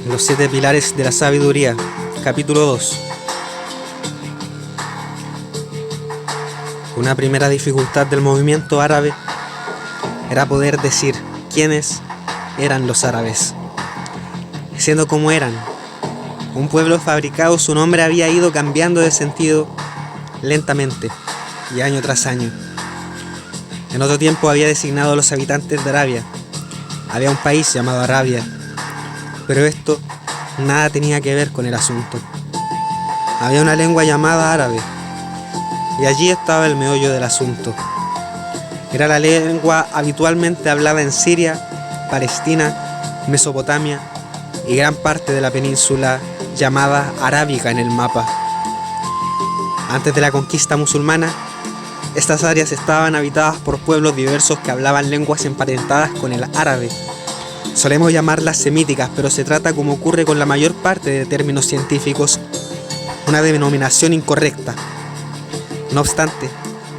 Los 7 pilares de la sabiduría, capítulo 2. Una primera dificultad del movimiento árabe era poder decir quiénes eran los árabes. Siendo como eran, un pueblo fabricado, su nombre había ido cambiando de sentido lentamente y año tras año. En otro tiempo había designado a los habitantes de Arabia. Había un país llamado Arabia, pero esto nada tenía que ver con el asunto. Había una lengua llamada árabe, y allí estaba el meollo del asunto. Era la lengua habitualmente hablada en Siria, Palestina, Mesopotamia y gran parte de la península llamada arábiga en el mapa. Antes de la conquista musulmana, estas áreas estaban habitadas por pueblos diversos que hablaban lenguas emparentadas con el árabe. Solemos llamarlas semíticas, pero se trata, como ocurre con la mayor parte de términos científicos, una denominación incorrecta. No obstante,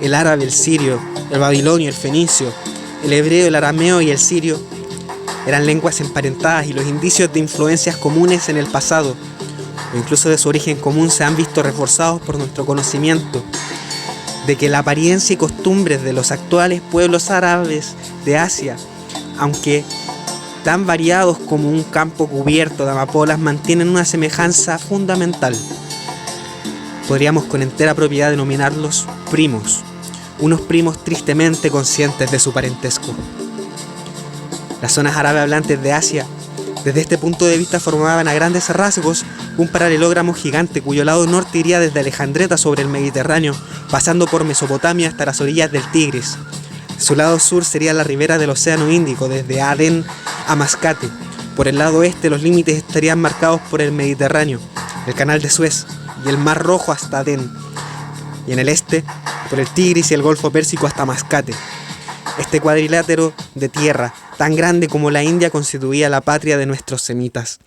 el árabe, el sirio, el babilonio, el fenicio, el hebreo, el arameo y el sirio eran lenguas emparentadas, y los indicios de influencias comunes en el pasado, o incluso de su origen común, se han visto reforzados por nuestro conocimiento de que la apariencia y costumbres de los actuales pueblos árabes de Asia, aunque tan variados como un campo cubierto de amapolas, mantienen una semejanza fundamental. Podríamos con entera propiedad denominarlos primos, unos primos tristemente conscientes de su parentesco. Las zonas árabe hablantes de Asia, desde este punto de vista, formaban a grandes rasgos un paralelogramo gigante cuyo lado norte iría desde Alejandreta sobre el Mediterráneo, pasando por Mesopotamia hasta las orillas del Tigris. Su lado sur sería la ribera del Océano Índico, desde Adén a Mascate. Por el lado oeste los límites estarían marcados por el Mediterráneo, el Canal de Suez y el Mar Rojo hasta Adén, y en el este por el Tigris y el Golfo Pérsico hasta Mascate. Este cuadrilátero de tierra, tan grande como la India, constituía la patria de nuestros semitas,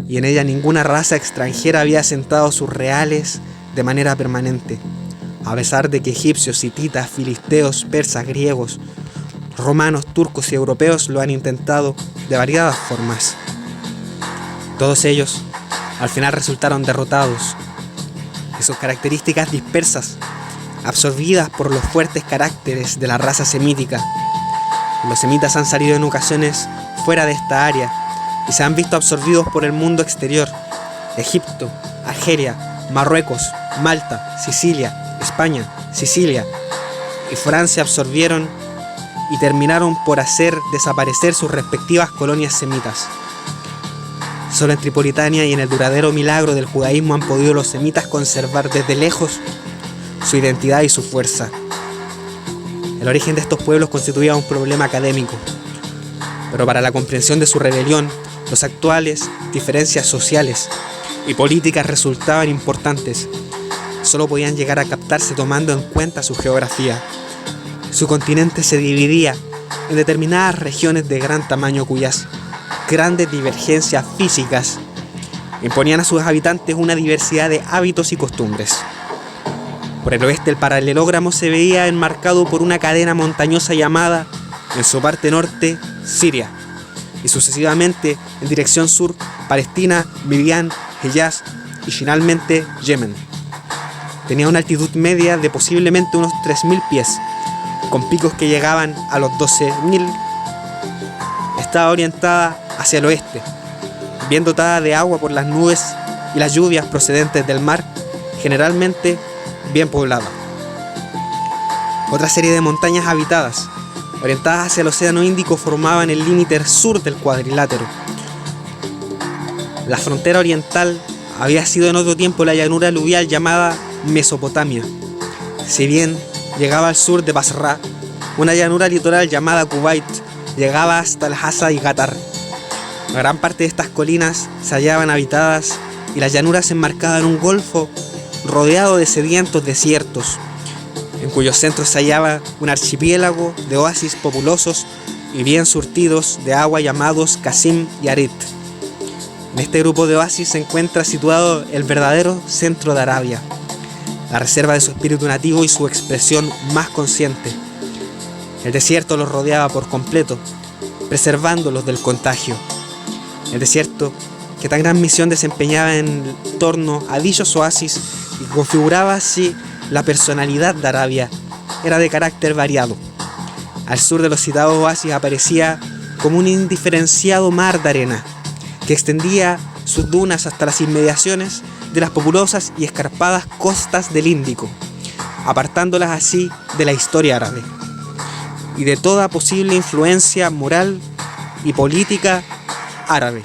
y en ella ninguna raza extranjera había asentado sus reales de manera permanente, a pesar de que egipcios, hititas, filisteos, persas, griegos, romanos, turcos y europeos lo han intentado de variadas formas. Todos ellos al final resultaron derrotados, y sus características dispersas, absorbidas por los fuertes caracteres de la raza semítica. Los semitas han salido en ocasiones fuera de esta área y se han visto absorbidos por el mundo exterior. Egipto, Argelia, Marruecos, Malta, Sicilia, España, Sicilia y Francia absorbieron y terminaron por hacer desaparecer sus respectivas colonias semitas. Solo en Tripolitania y en el duradero milagro del judaísmo han podido los semitas conservar desde lejos su identidad y su fuerza. El origen de estos pueblos constituía un problema académico, pero para la comprensión de su rebelión, las actuales diferencias sociales y políticas resultaban importantes. Solo podían llegar a captarse tomando en cuenta su geografía. Su continente se dividía en determinadas regiones de gran tamaño cuyas grandes divergencias físicas imponían a sus habitantes una diversidad de hábitos y costumbres. Por el oeste el paralelogramo se veía enmarcado por una cadena montañosa llamada, en su parte norte, Siria, y sucesivamente en dirección sur, Palestina, Midian, Hiyaz y finalmente Yemen. Tenía una altitud media de posiblemente unos 3.000 pies, con picos que llegaban a los 12.000. Estaba orientada hacia el oeste, bien dotada de agua por las nubes y las lluvias procedentes del mar, generalmente bien poblada. Otra serie de montañas habitadas, orientadas hacia el Océano Índico, formaban el límite sur del cuadrilátero. La frontera oriental había sido en otro tiempo la llanura aluvial llamada Mesopotamia. Si bien llegaba al sur de Basra, una llanura litoral llamada Kuwait llegaba hasta el Hasa y Qatar. Gran parte de estas colinas se hallaban habitadas y las llanuras enmarcaban un golfo rodeado de sedientos desiertos, en cuyos centros se hallaba un archipiélago de oasis populosos y bien surtidos de agua llamados Qasim y Arit. En este grupo de oasis se encuentra situado el verdadero centro de Arabia, la reserva de su espíritu nativo y su expresión más consciente. El desierto los rodeaba por completo, preservándolos del contagio. El desierto que tan gran misión desempeñaba en torno a dichos oasis y configuraba así la personalidad de Arabia, era de carácter variado. Al sur de los citados oasis aparecía como un indiferenciado mar de arena, que extendía sus dunas hasta las inmediaciones de las populosas y escarpadas costas del Índico, apartándolas así de la historia árabe y de toda posible influencia moral y política árabe.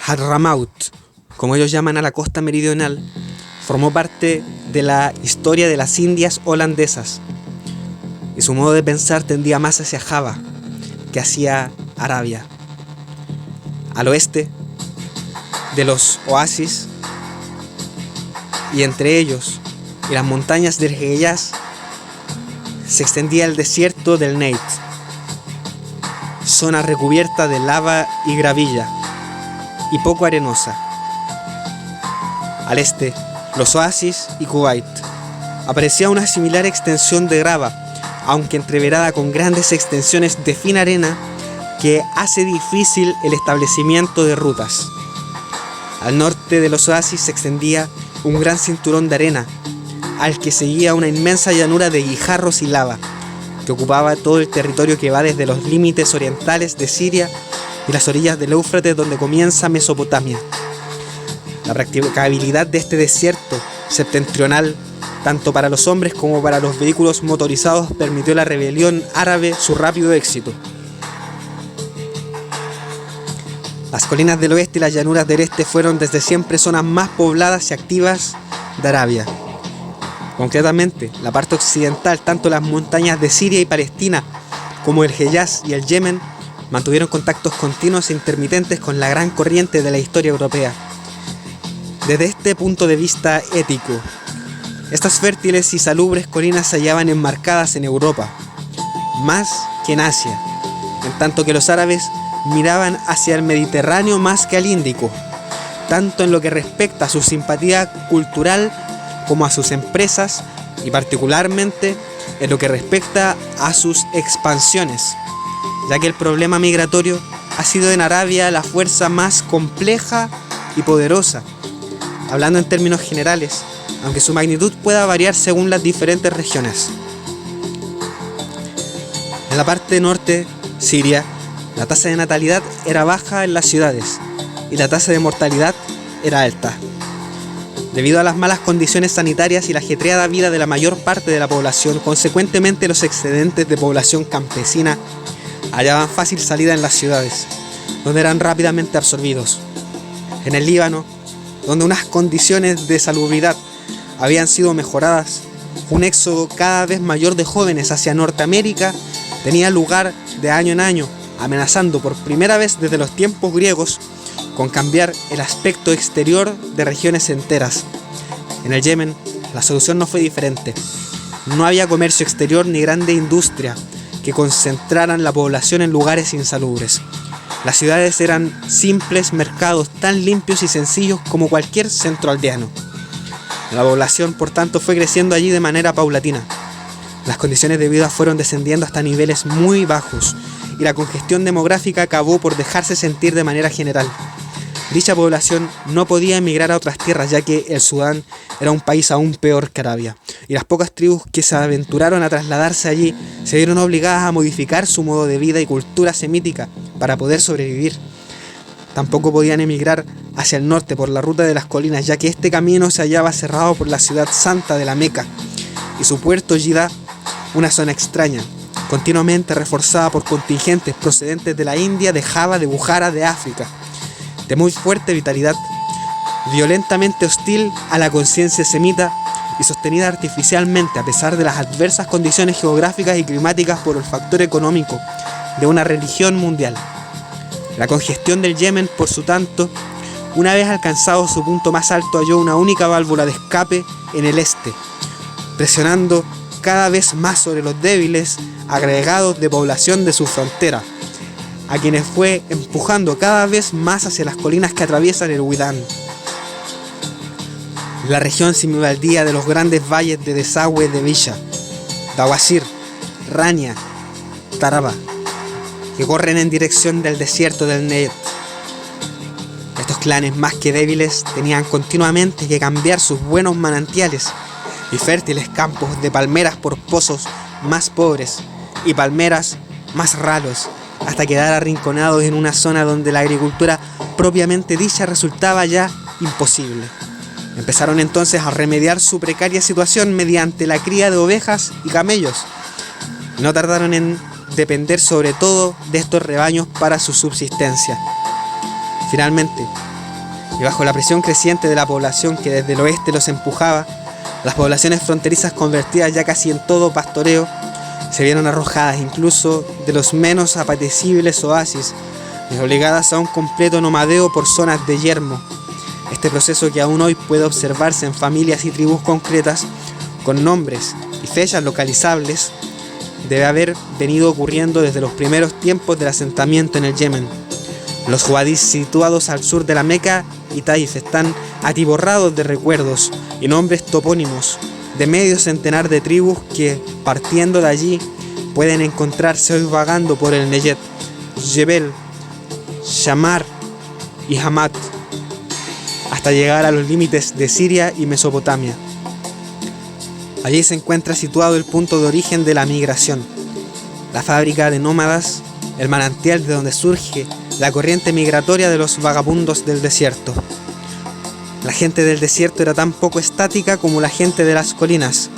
Hadramaut, como ellos llaman a la costa meridional, formó parte de la historia de las Indias holandesas, y su modo de pensar tendía más hacia Java que hacia Arabia. Al oeste de los oasis, y entre ellos y las montañas del Hejaz, se extendía el desierto del Negev, zona recubierta de lava y gravilla, y poco arenosa. Al este, los oasis y Kuwait. Aparecía una similar extensión de grava, aunque entreverada con grandes extensiones de fina arena que hace difícil el establecimiento de rutas. Al norte de los oasis se extendía un gran cinturón de arena, al que seguía una inmensa llanura de guijarros y lava, que ocupaba todo el territorio que va desde los límites orientales de Siria y las orillas del Éufrates, donde comienza Mesopotamia. La practicabilidad de este desierto septentrional, tanto para los hombres como para los vehículos motorizados, permitió a la rebelión árabe su rápido éxito. Las colinas del oeste y las llanuras del este fueron desde siempre zonas más pobladas y activas de Arabia. Concretamente, la parte occidental, tanto las montañas de Siria y Palestina como el Hejaz y el Yemen, mantuvieron contactos continuos e intermitentes con la gran corriente de la historia europea. Desde este punto de vista ético, estas fértiles y salubres colinas se hallaban enmarcadas en Europa, más que en Asia, en tanto que los árabes miraban hacia el Mediterráneo más que al Índico, tanto en lo que respecta a su simpatía cultural como a sus empresas, y particularmente en lo que respecta a sus expansiones, ya que el problema migratorio ha sido en Arabia la fuerza más compleja y poderosa, hablando en términos generales, aunque su magnitud pueda variar según las diferentes regiones. En la parte norte, Siria, la tasa de natalidad era baja en las ciudades y la tasa de mortalidad era alta. Debido a las malas condiciones sanitarias y la ajetreada vida de la mayor parte de la población, consecuentemente los excedentes de población campesina hallaban fácil salida en las ciudades, donde eran rápidamente absorbidos. En el Líbano, donde unas condiciones de salubridad habían sido mejoradas, un éxodo cada vez mayor de jóvenes hacia Norteamérica tenía lugar de año en año, amenazando por primera vez desde los tiempos griegos con cambiar el aspecto exterior de regiones enteras. En el Yemen, la solución no fue diferente. No había comercio exterior ni grande industria que concentraran la población en lugares insalubres. Las ciudades eran simples mercados tan limpios y sencillos como cualquier centro aldeano. La población, por tanto, fue creciendo allí de manera paulatina. Las condiciones de vida fueron descendiendo hasta niveles muy bajos y la congestión demográfica acabó por dejarse sentir de manera general. Dicha población no podía emigrar a otras tierras, ya que el Sudán era un país aún peor que Arabia, y las pocas tribus que se aventuraron a trasladarse allí se vieron obligadas a modificar su modo de vida y cultura semítica para poder sobrevivir. Tampoco podían emigrar hacia el norte por la ruta de las colinas, ya que este camino se hallaba cerrado por la ciudad santa de la Meca y su puerto Yidá, una zona extraña, continuamente reforzada por contingentes procedentes de la India, de Java, de Bujara, de África, de muy fuerte vitalidad, violentamente hostil a la conciencia semita y sostenida artificialmente a pesar de las adversas condiciones geográficas y climáticas por el factor económico de una religión mundial. La congestión del Yemen, por su tanto, una vez alcanzado su punto más alto, halló una única válvula de escape en el este, presionando cada vez más sobre los débiles agregados de población de su frontera, a quienes fue empujando cada vez más hacia las colinas que atraviesan el Widán. La región semibaldía de los grandes valles de desagüe de Bisha, Dawasir, Rania, Taraba, que corren en dirección del desierto del Negev, Los clanes más que débiles tenían continuamente que cambiar sus buenos manantiales y fértiles campos de palmeras por pozos más pobres y palmeras más raros, hasta quedar arrinconados en una zona donde la agricultura propiamente dicha resultaba ya imposible. Empezaron entonces a remediar su precaria situación mediante la cría de ovejas y camellos. No tardaron en depender sobre todo de estos rebaños para su subsistencia. Finalmente, y bajo la presión creciente de la población que desde el oeste los empujaba, las poblaciones fronterizas convertidas ya casi en todo pastoreo, se vieron arrojadas incluso de los menos apetecibles oasis y obligadas a un completo nomadeo por zonas de yermo. Este proceso que aún hoy puede observarse en familias y tribus concretas, con nombres y fechas localizables, debe haber venido ocurriendo desde los primeros tiempos del asentamiento en el Yemen. Los wadis situados al sur de la Meca y Taif están atiborrados de recuerdos y nombres topónimos de medio centenar de tribus que, partiendo de allí, pueden encontrarse hoy vagando por el Negev, Jebel, Shamar y Hamat, hasta llegar a los límites de Siria y Mesopotamia. Allí se encuentra situado el punto de origen de la migración, la fábrica de nómadas, el manantial de donde surge la corriente migratoria de los vagabundos del desierto. La gente del desierto era tan poco estática como la gente de las colinas.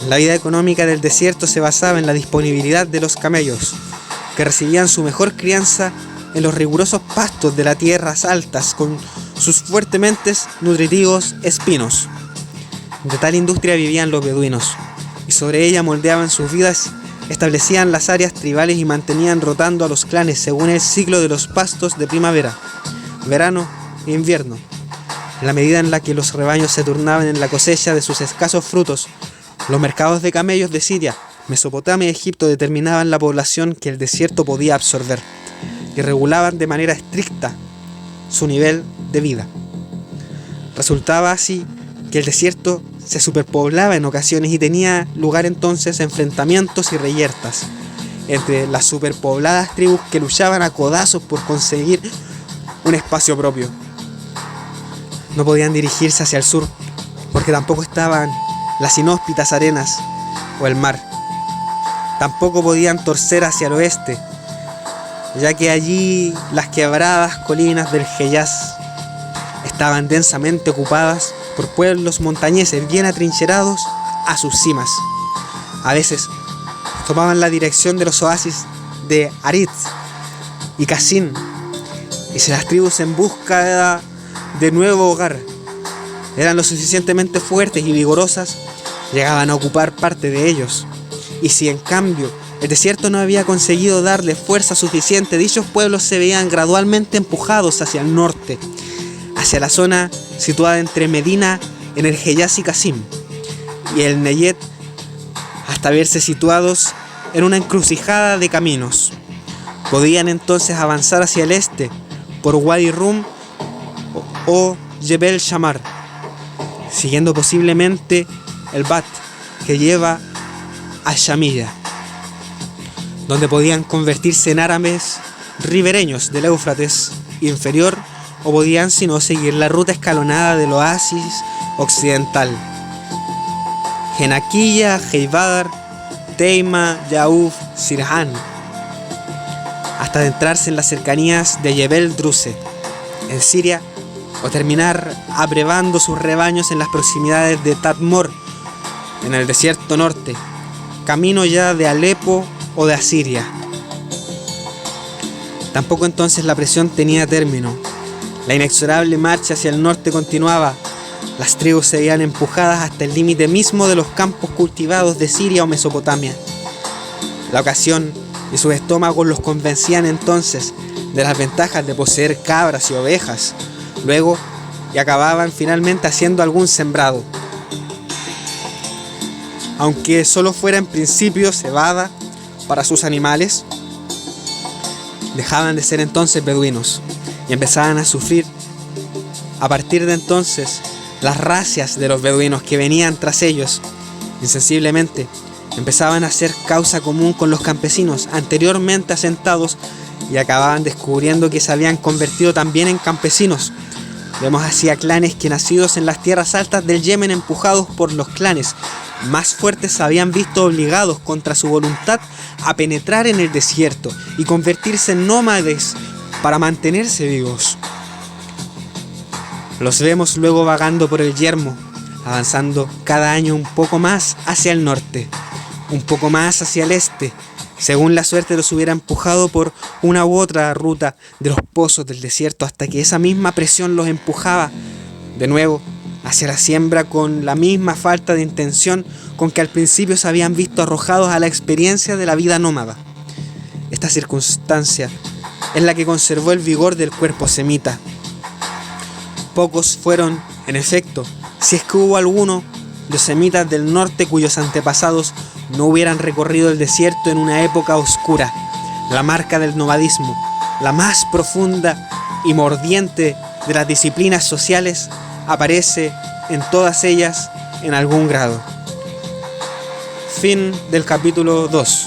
La vida económica del desierto se basaba en la disponibilidad de los camellos, que recibían su mejor crianza en los rigurosos pastos de las tierras altas con sus fuertemente nutritivos espinos. De tal industria vivían los beduinos, y sobre ella moldeaban sus vidas, establecían las áreas tribales y mantenían rotando a los clanes según el ciclo de los pastos de primavera, verano e invierno. En la medida en la que los rebaños se turnaban en la cosecha de sus escasos frutos, los mercados de camellos de Siria, Mesopotamia y Egipto determinaban la población que el desierto podía absorber y regulaban de manera estricta su nivel de vida. Resultaba así que el desierto se superpoblaba en ocasiones y tenía lugar entonces enfrentamientos y reyertas entre las superpobladas tribus que luchaban a codazos por conseguir un espacio propio. No podían dirigirse hacia el sur porque tampoco estaban las inhóspitas arenas o el mar. Tampoco podían torcer hacia el oeste, ya que allí las quebradas colinas del Hejaz estaban densamente ocupadas por pueblos montañeses bien atrincherados a sus cimas. A veces tomaban la dirección de los oasis de Arid y Qasim, y si las tribus en busca de nuevo hogar eran lo suficientemente fuertes y vigorosas, llegaban a ocupar parte de ellos. Y si en cambio el desierto no había conseguido darle fuerza suficiente, dichos pueblos se veían gradualmente empujados hacia el norte, hacia la zona situada entre Medina en el Hejaz y Qasim y el Negev, hasta verse situados en una encrucijada de caminos. Podían entonces avanzar hacia el este por Wadi Rum o Jebel Shamar, siguiendo posiblemente el Bat que lleva a Shamilla, donde podían convertirse en árabes ribereños del Éufrates inferior, o podían si no seguir la ruta escalonada del oasis occidental: Genaquilla, Heibadar, Teima, Yauf, Sirhan, hasta adentrarse en las cercanías de Jebel Druse, en Siria, o terminar abrevando sus rebaños en las proximidades de Tadmor, en el desierto norte, camino ya de Alepo o de Asiria. Tampoco entonces la presión tenía término. La inexorable marcha hacia el norte continuaba. Las tribus se veían empujadas hasta el límite mismo de los campos cultivados de Siria o Mesopotamia. La ocasión y sus estómagos los convencían entonces de las ventajas de poseer cabras y ovejas. Luego, y acababan finalmente haciendo algún sembrado, aunque solo fuera en principio cebada para sus animales. Dejaban de ser entonces beduinos y empezaban a sufrir a partir de entonces las razias de los beduinos que venían tras ellos. Insensiblemente empezaban a ser causa común con los campesinos anteriormente asentados y acababan descubriendo que se habían convertido también en campesinos. Vemos así a clanes que, nacidos en las tierras altas del Yemen, empujados por los clanes más fuertes, se habían visto obligados contra su voluntad a penetrar en el desierto y convertirse en nómades para mantenerse vivos. Los vemos luego vagando por el yermo, avanzando cada año un poco más hacia el norte, un poco más hacia el este, según la suerte los hubiera empujado por una u otra ruta de los pozos del desierto, hasta que esa misma presión los empujaba de nuevo hacia la siembra, con la misma falta de intención con que al principio se habían visto arrojados a la experiencia de la vida nómada. Esta circunstancia es la que conservó el vigor del cuerpo semita. Pocos fueron, en efecto, si es que hubo alguno, los semitas del norte cuyos antepasados no hubieran recorrido el desierto en una época oscura. La marca del nomadismo, la más profunda y mordiente de las disciplinas sociales, aparece en todas ellas en algún grado. Fin del capítulo 2.